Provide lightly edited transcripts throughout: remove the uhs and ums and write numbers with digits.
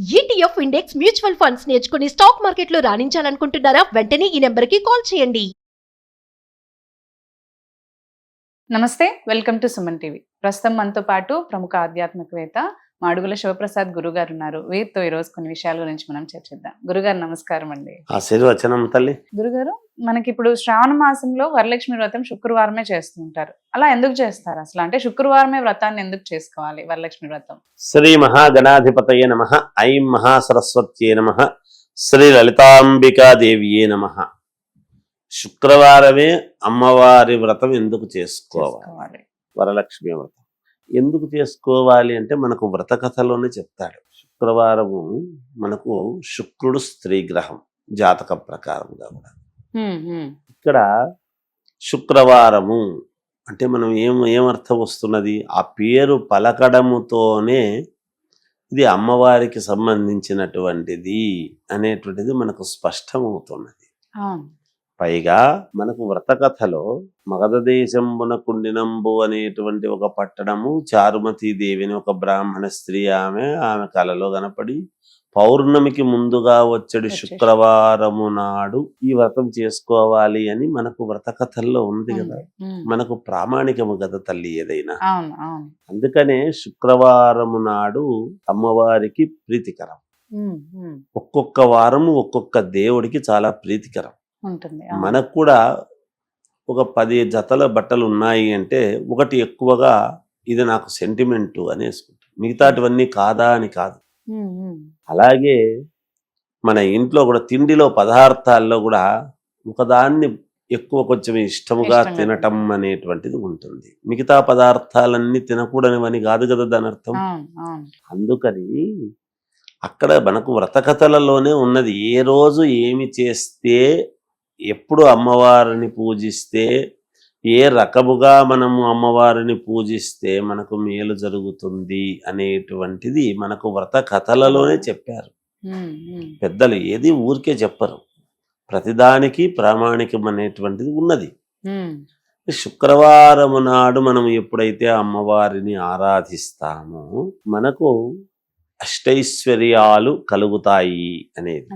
ETF index mutual funds నేర్చుకుని stock మార్కెట్లో రాణించాలనుకుంటున్నారా? వెంటనే ఈ నెంబర్కి కాల్ చేయండి. నమస్తే, వెల్కమ్ టు సుమన్ టీవీ. ప్రస్తుతం మనతో పాటు ప్రముఖ ఆధ్యాత్మికవేత్త మాడుగుల శివప్రసాద్ గురుగారు ఉన్నారు. వీరితో ఈరోజు కొన్ని విషయాల గురించి మనం చర్చిద్దాం. గురుగారు నమస్కారం అండి. ఆశీర్వచనం తల్లి. గురుగారు, మనకి ఇప్పుడు శ్రావణ మాసంలో వరలక్ష్మి వ్రతం శుక్రవారమే చేస్తూ ఉంటారు. అలా ఎందుకు చేస్తారు అసలు? అంటే శుక్రవారమే వ్రతాన్ని ఎందుకు చేసుకోవాలి వరలక్ష్మి వ్రతం? శ్రీ మహాగణాధిపతయే నమః. ఐం మహాసరస్వత్యే నమః. శ్రీ లలితాంబికాదేవియే నమః. శుక్రవారమే అమ్మవారి వ్రతం ఎందుకు చేసుకోవాలి? వరలక్ష్మి వ్రతం ఎందుకు చేసుకోవాలి అంటే మనకు వ్రత కథలోనే చెప్తాడు. శుక్రవారము మనకు శుక్రుడు స్త్రీ గ్రహం జాతక ప్రకారంగా కూడా. ఇక్కడ శుక్రవారము అంటే మనం ఏమర్థం వస్తున్నది? ఆ పేరు పలకడముతోనే ఇది అమ్మవారికి సంబంధించినటువంటిది అనేటువంటిది మనకు స్పష్టమవుతున్నది. పైగా మనకు వ్రత కథలో మగధ దేశంబున కుండినంబు అనేటువంటి ఒక పట్టణము, చారుమతీ దేవిని ఒక బ్రాహ్మణ స్త్రీ, ఆమె కలలో కనపడి పౌర్ణమికి ముందుగా వచ్చేది శుక్రవారము నాడు ఈ వ్రతం చేసుకోవాలి అని మనకు వ్రత కథల్లో ఉంది కదా. మనకు ప్రామాణికము కదా తల్లి ఏదైనా. అందుకనే శుక్రవారము నాడు అమ్మవారికి ప్రీతికరం. ఒక్కొక్క వారము ఒక్కొక్క దేవుడికి చాలా ప్రీతికరం ఉంటుంది. మనకు కూడా ఒక 10 జతల బట్టలు ఉన్నాయి అంటే ఒకటి ఎక్కువగా ఇది నాకు సెంటిమెంటు అని వేసుకుంటాం, మిగతాటివన్నీ కాదా అని కాదు. అలాగే మన ఇంట్లో కూడా తిండిలో పదార్థాల్లో కూడా ఒకదాన్ని ఎక్కువ కొంచెం ఇష్టముగా తినటం అనేటువంటిది ఉంటుంది. మిగతా పదార్థాలన్నీ తినకూడనివని కాదు కదా దాని అర్థం. అందుకని అక్కడ మనకు వ్రతకథలలోనే ఉన్నది. ఏ రోజు ఏమి చేస్తే, ఎప్పుడు అమ్మవారిని పూజిస్తే, ఏ రకముగా మనము అమ్మవారిని పూజిస్తే మనకు మేలు జరుగుతుంది అనేటువంటిది మనకు వ్రత కథలలోనే చెప్పారు పెద్దలు. ఏది ఊరికే చెప్పరు, ప్రతిదానికి ప్రామాణికం అనేటువంటిది ఉన్నది. శుక్రవారము నాడు మనం ఎప్పుడైతే అమ్మవారిని ఆరాధిస్తామో మనకు అష్టైశ్వర్యాలు కలుగుతాయి అనేది.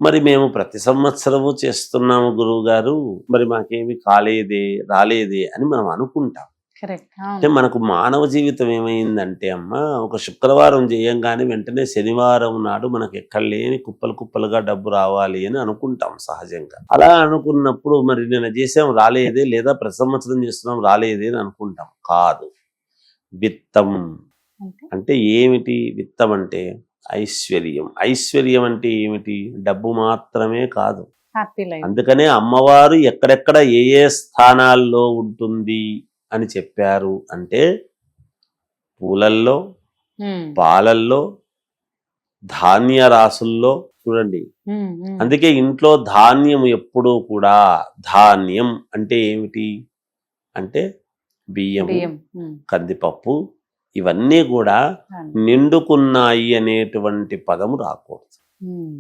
మరి మేము ప్రతి సంవత్సరము చేస్తున్నాము గురువు గారు, మరి మాకేమి రాలేదే అని మనం అనుకుంటాం. అంటే మనకు మానవ జీవితం ఏమైందంటే అమ్మ, ఒక శుక్రవారం చేయంగానే వెంటనే శనివారం నాడు మనకు ఎక్కడ లేని కుప్పలుగా డబ్బు రావాలి అని అనుకుంటాం సహజంగా. అలా అనుకున్నప్పుడు మరి నేను చేసాం రాలేదే, లేదా ప్రతి సంవత్సరం చేస్తున్నాం రాలేదే అని అనుకుంటాం. కాదు, విత్తం అంటే ఏమిటి? విత్తం అంటే ఐశ్వర్యం. ఐశ్వర్యం అంటే ఏమిటి? డబ్బు మాత్రమే కాదు. అందుకనే అమ్మవారు ఎక్కడెక్కడ ఏ స్థానాల్లో ఉంటుంది అని చెప్పారు అంటే పూలల్లో, పాలల్లో, ధాన్య రాసుల్లో చూడండి. అందుకే ఇంట్లో ధాన్యం ఎప్పుడూ కూడా, ధాన్యం అంటే ఏమిటి అంటే బియ్యం, కందిపప్పు, ఇవన్నీ కూడా నిండుకున్నాయి అనేటువంటి పదము రాకూడదు.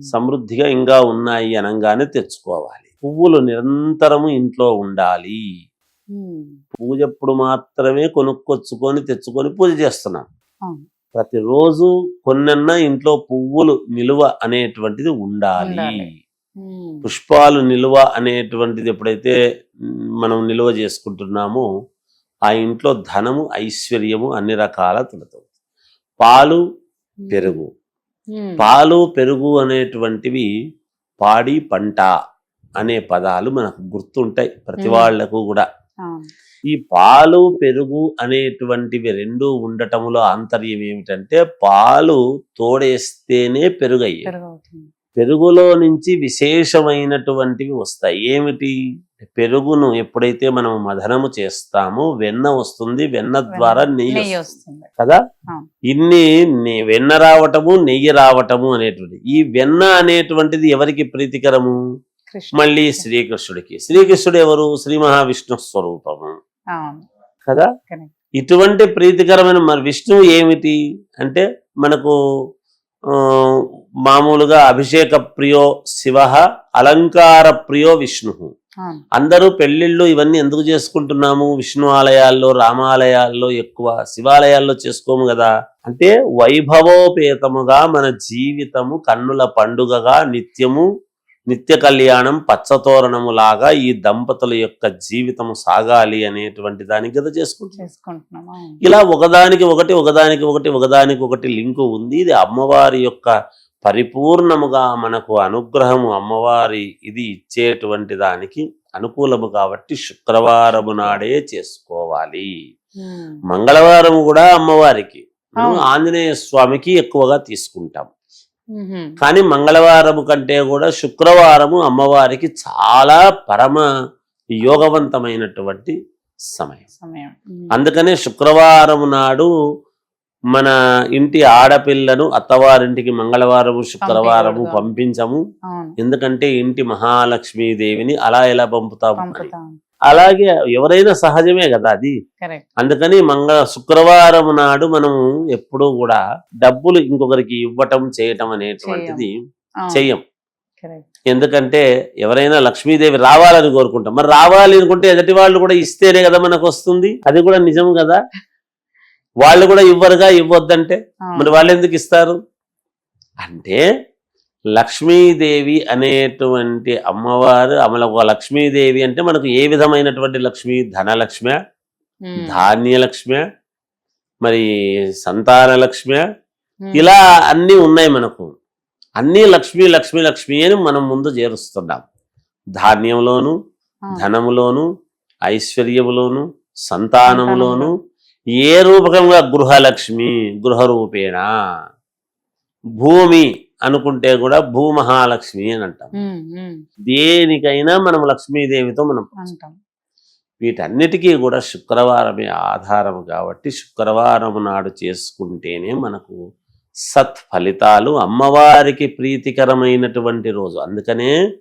సమృద్ధిగా ఇంకా ఉన్నాయి అనగానే తెచ్చుకోవాలి. పువ్వులు నిరంతరము ఇంట్లో ఉండాలి. పూజ ఎప్పుడు మాత్రమే కొనుక్కొచ్చుకొని తెచ్చుకొని పూజ చేస్తున్నాం. ప్రతిరోజు కొన్నన్నా ఇంట్లో పువ్వులు నిలువ అనేటువంటిది ఉండాలి. పుష్పాలు నిలువ అనేటువంటిది ఎప్పుడైతే మనం నిలువ చేసుకుంటున్నామో ఆ ఇంట్లో ధనము, ఐశ్వర్యము అన్ని రకాల తులతవు. పాలు, పెరుగు. పాలు, పెరుగు అనేటువంటివి పాడి, పంట అనే పదాలు మనకు గుర్తుంటాయి ప్రతి వాళ్లకు కూడా. ఈ పాలు, పెరుగు అనేటువంటివి రెండు ఉండటంలో ఆంతర్యం ఏమిటంటే పాలు తోడేస్తేనే పెరుగయ్యాయి. పెరుగులో నుంచి విశేషమైనటువంటివి వస్తాయి. ఏమిటి? పెరుగును ఎప్పుడైతే మనం మదనము చేస్తామో వెన్న వస్తుంది, వెన్న ద్వారా నెయ్యి వస్తుంది కదా. ఇన్ని వెన్న రావటము, నెయ్యి రావటము అనేటువంటి, ఈ వెన్న అనేటువంటిది ఎవరికి ప్రీతికరము? మళ్ళీ శ్రీకృష్ణుడికి. శ్రీకృష్ణుడు ఎవరు? శ్రీ మహావిష్ణు స్వరూపము కదా. ఇటువంటి ప్రీతికరమైన మరి విష్ణువు ఏమిటి అంటే మనకు మామూలుగా అభిషేక ప్రియో శివ, అలంకార ప్రియో విష్ణు. అవును. అందరూ పెళ్లిళ్ళు ఇవన్నీ ఎందుకు చేసుకుంటున్నాము? విష్ణు ఆలయాల్లో, రామాలయాల్లో, ఎక్కువ శివాలయాల్లో చేసుకోము కదా. అంటే వైభవోపేతముగా మన జీవితము కన్నుల పండుగగా నిత్యము నిత్య కళ్యాణం పచ్చతోరణము లాగా ఈ దంపతుల యొక్క జీవితము సాగాలి అనేటువంటి దానికి కదా చేసుకుంటున్నాం. చేసుకుంటున్నాం. అవును. ఇలా ఒకదానికి ఒకటి లింకు ఉంది. ఇది అమ్మవారి యొక్క పరిపూర్ణముగా మనకు అనుగ్రహము, అమ్మవారి ఇది ఇచ్చేటువంటి దానికి అనుకూలము కాబట్టి శుక్రవారము నాడే చేసుకోవాలి. మంగళవారం కూడా అమ్మవారికి, అవును. ఆంజనేయ స్వామికి ఎక్కువగా తీసుకుంటాం. మ్మ్. కానీ మంగళవారము కంటే కూడా శుక్రవారము అమ్మవారికి చాలా పరమ యోగవంతమైనటువంటి సమయం. సమయం. అందుకనే శుక్రవారం నాడు మన ఇంటి ఆడపిల్లను అత్తవారింటికి మంగళవారము శుక్రవారము పంపించకూడదు. పంపించము. అవును. ఎందుకంటే ఇంటి మహాలక్ష్మీదేవిని అలా ఎలా పంపుతాము అని. పంపుతాం. అలాగే ఎవరైనా సహజమే కదా అది. కరెక్ట్. అందుకని శుక్రవారం నాడు మనం ఎప్పుడూ కూడా డబ్బులు ఇంకొకరికి ఇవ్వటం చేయటం అనేటువంటిది చెయ్యం. కరెక్ట్. ఎందుకంటే ఎవరైనా లక్ష్మీదేవి రావాలని కోరుకుంటాం. మరి రావాలి అనుకుంటే ఎదుటి వాళ్ళు కూడా ఇస్తేనే కదా మనకు వస్తుంది. అది కూడా నిజం కదా. వాళ్ళు కూడా ఇవ్వరుగా, ఇవ్వద్దంటే మరి వాళ్ళు ఎందుకు ఇస్తారు? అంటే లక్ష్మీదేవి అనేటువంటి అమ్మవారు ఒక లక్ష్మీదేవి అంటే మనకు ఏ విధమైనటువంటి లక్ష్మి? ధనలక్ష్మి, ధాన్యలక్ష్మి, మరి సంతాన లక్ష్మి, ఇలా అన్నీ ఉన్నాయి మనకు. అన్నీ లక్ష్మి లక్ష్మి లక్ష్మి అని మనం ముందు చేరుస్తున్నాం. ధాన్యంలోను, ధనములోను, ఐశ్వర్యములోను, సంతానములోను, ఏ రూపకంగా గృహలక్ష్మి, గృహరూపేణ, భూమి అనుకుంటే కూడా భూమహాలక్ష్మి అని అంటాం. దేనికైనా మనం లక్ష్మీదేవితో మనం అంటాం. వీటన్నిటికీ కూడా శుక్రవారమే ఆధారం కాబట్టి శుక్రవారం నాడు చేసుకుంటేనే మనకు సత్ ఫలితాలు, అమ్మవారికి ప్రీతికరమైనటువంటి రోజు. అందుకనే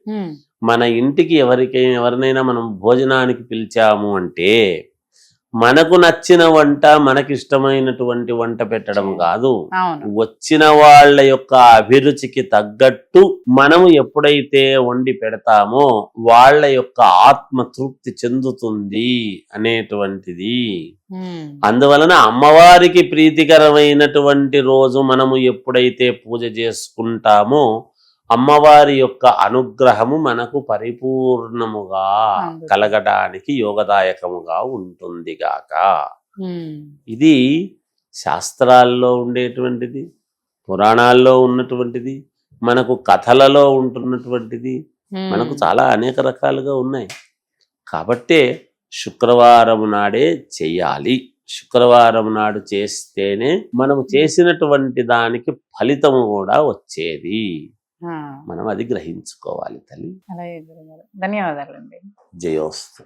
మన ఇంటికి ఎవరినైనా మనం భోజనానికి పిలిచాము అంటే మనకు నచ్చిన వంట, మనకిష్టమైనటువంటి వంట పెట్టడం కాదు. వచ్చిన వాళ్ళ యొక్క అభిరుచికి తగ్గట్టు మనము ఎప్పుడైతే వండి పెడతామో వాళ్ళ యొక్క ఆత్మ తృప్తి చెందుతుంది అనేటువంటిది. అందువలన అమ్మవారికి ప్రీతికరమైనటువంటి రోజు మనము ఎప్పుడైతే పూజ చేసుకుంటామో అమ్మవారి యొక్క అనుగ్రహము మనకు పరిపూర్ణముగా కలగడానికి యోగదాయకముగా ఉంటుంది గాక. ఇది శాస్త్రాల్లో ఉండేటువంటిది, పురాణాల్లో ఉన్నటువంటిది, మనకు కథలలో ఉంటున్నటువంటిది, మనకు చాలా అనేక రకాలుగా ఉన్నాయి. కాబట్టే శుక్రవారం నాడే చెయ్యాలి. శుక్రవారం నాడు చేస్తేనే మనము చేసినటువంటి దానికి ఫలితము కూడా వచ్చేది. మనం అది గ్రహించుకోవాలి తల్లి. అలాగే గురుగారు, ధన్యవాదాలండి. జయోస్తు.